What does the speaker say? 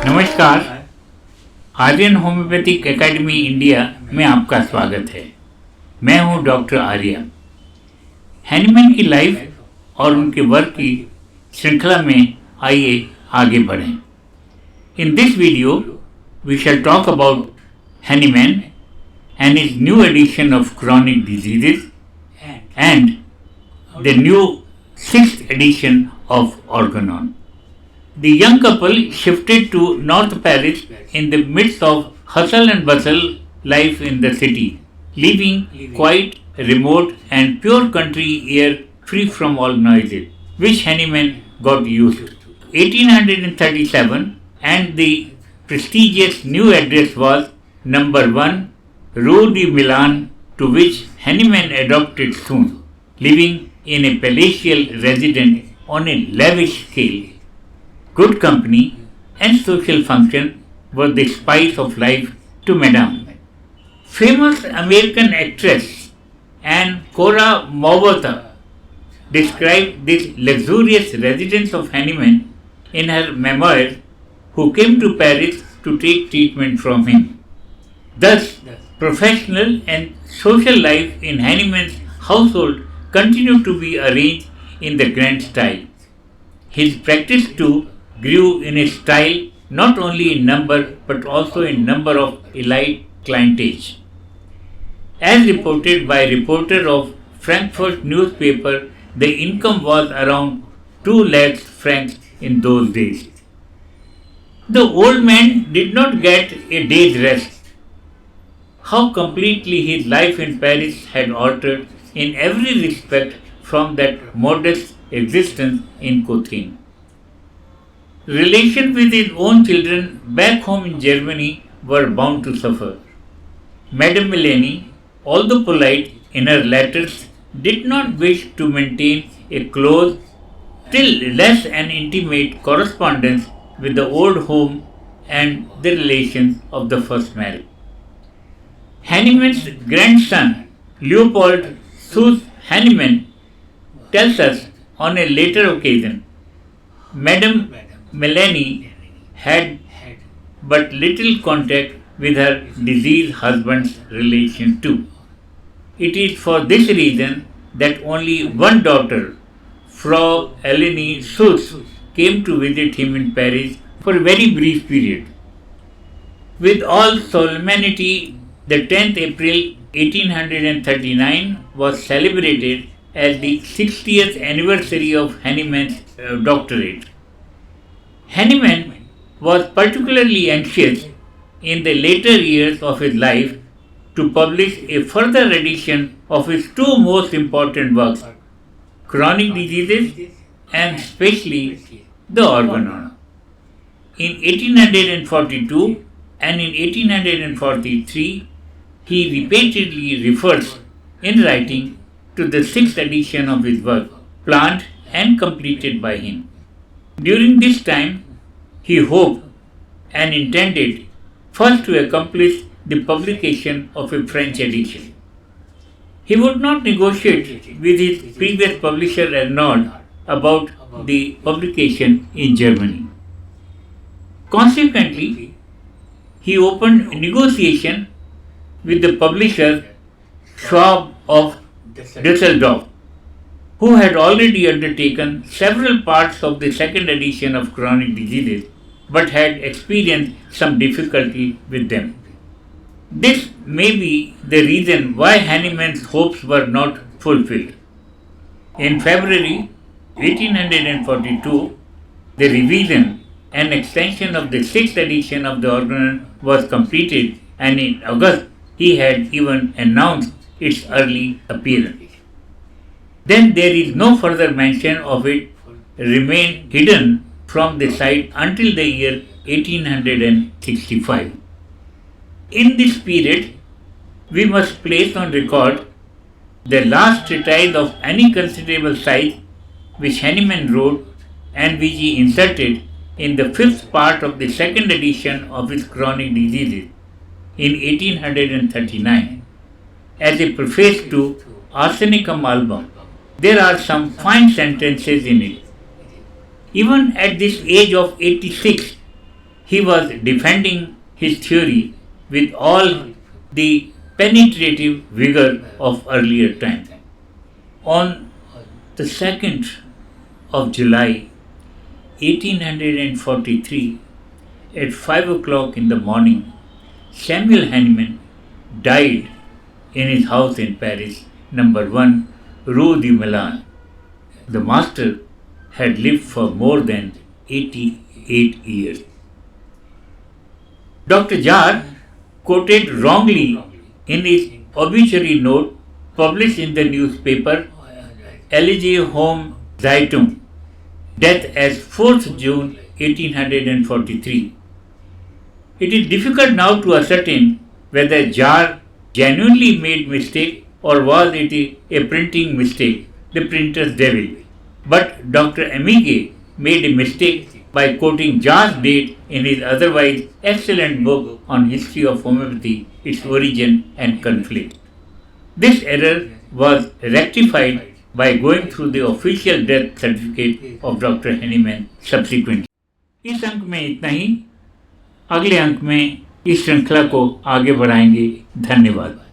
नमस्कार। Aryan homeopathic academy India में आपका स्वागत है। मैं हूं डॉक्टर आर्य। हैनीमैन की लाइफ और उनके वर्क की श्रृंखला में आइए आगे बढ़ें। In this video we shall talk about Hahnemann and his new edition of chronic diseases and the new 6th edition of Organon. The young couple shifted to North Paris in the midst of hustle and bustle life in the city, living quiet, remote and pure country air free from all noises, which Hahnemann got used to. 1837 and the prestigious new address was number 1 Rue de Milan, to which Hahnemann adopted soon, living in a palatial residence on a lavish scale. Good company and social function were the spice of life to Madame. Famous American actress and Cora Maubotta described this luxurious residence of Hahnemann in her memoir, Who Came to Paris to Take Treatment from Him. Thus, professional and social life in Hahnemann's household continued to be arranged in the grand style. His practice too grew in a style not only in number but also in number of elite clientage. As reported by a reporter of Frankfurt newspaper, the income was around 2 lakhs francs in those days. The old man did not get a day's rest. How completely his life in Paris had altered in every respect from that modest existence in Cochin. Relations with his own children back home in Germany were bound to suffer. Madame Melanie, although polite in her letters, did not wish to maintain a close, still less an intimate correspondence with the old home and the relations of the first marriage. Hahnemann's grandson, Leopold Suze Hahnemann, tells us on a later occasion, Madame Melanie had but little contact with her deceased husband's relation too. It is for this reason that only one daughter, Frau Eleni Suze, came to visit him in Paris for a very brief period. With all solemnity, the 10th April 1839 was celebrated as the 60th anniversary of Hahnemann's doctorate. Hahnemann was particularly anxious in the later years of his life to publish a further edition of his two most important works, Chronic Diseases and especially the Organon. In 1842 and in 1843, he repeatedly refers in writing to the 6th edition of his work, planned and completed by him. During this time, he hoped and intended first to accomplish the publication of a French edition. He would not negotiate with his previous publisher Arnaud about the publication in Germany. Consequently, he opened negotiation with the publisher Schwab of Düsseldorf, who had already undertaken several parts of the second edition of Chronic Diseases but had experienced some difficulty with them. This may be the reason why Hahnemann's hopes were not fulfilled. In February 1842, the revision and extension of the 6th edition of the Organon was completed, and in August he had even announced its early appearance. Then there is no further mention of it, remained hidden from the sight until the year 1865. In this period, we must place on record the last treatise of any considerable size which Hahnemann wrote and which he inserted in the 5th part of the second edition of his Chronic Diseases in 1839 as a preface to Arsenicum album. There are some fine sentences in it. Even at this age of 86, He was defending his theory with all the penetrative vigor of earlier times. On the 2nd of July 1843, at 5 o'clock in the morning, Samuel Hahnemann died in his house in Paris, number 1, Rue de Milan. The master had lived for more than 88 years. Dr. Jar quoted wrongly in his obituary note published in the newspaper Ellige Home Zeitung, death as 4th June 1843. It is difficult now to ascertain whether Jar genuinely made mistake or was it a printing mistake, the printer's devil. But Dr. Amige made a mistake by quoting Jar's date in his otherwise excellent book on history of homeopathy, its origin and conflict. This error was rectified by going through the official death certificate of Dr. Hahnemann subsequently. इस अंक में इतना ही. अगले अंक में इस श्रृंखला को आगे बढ़ाएंगे. धन्यवाद.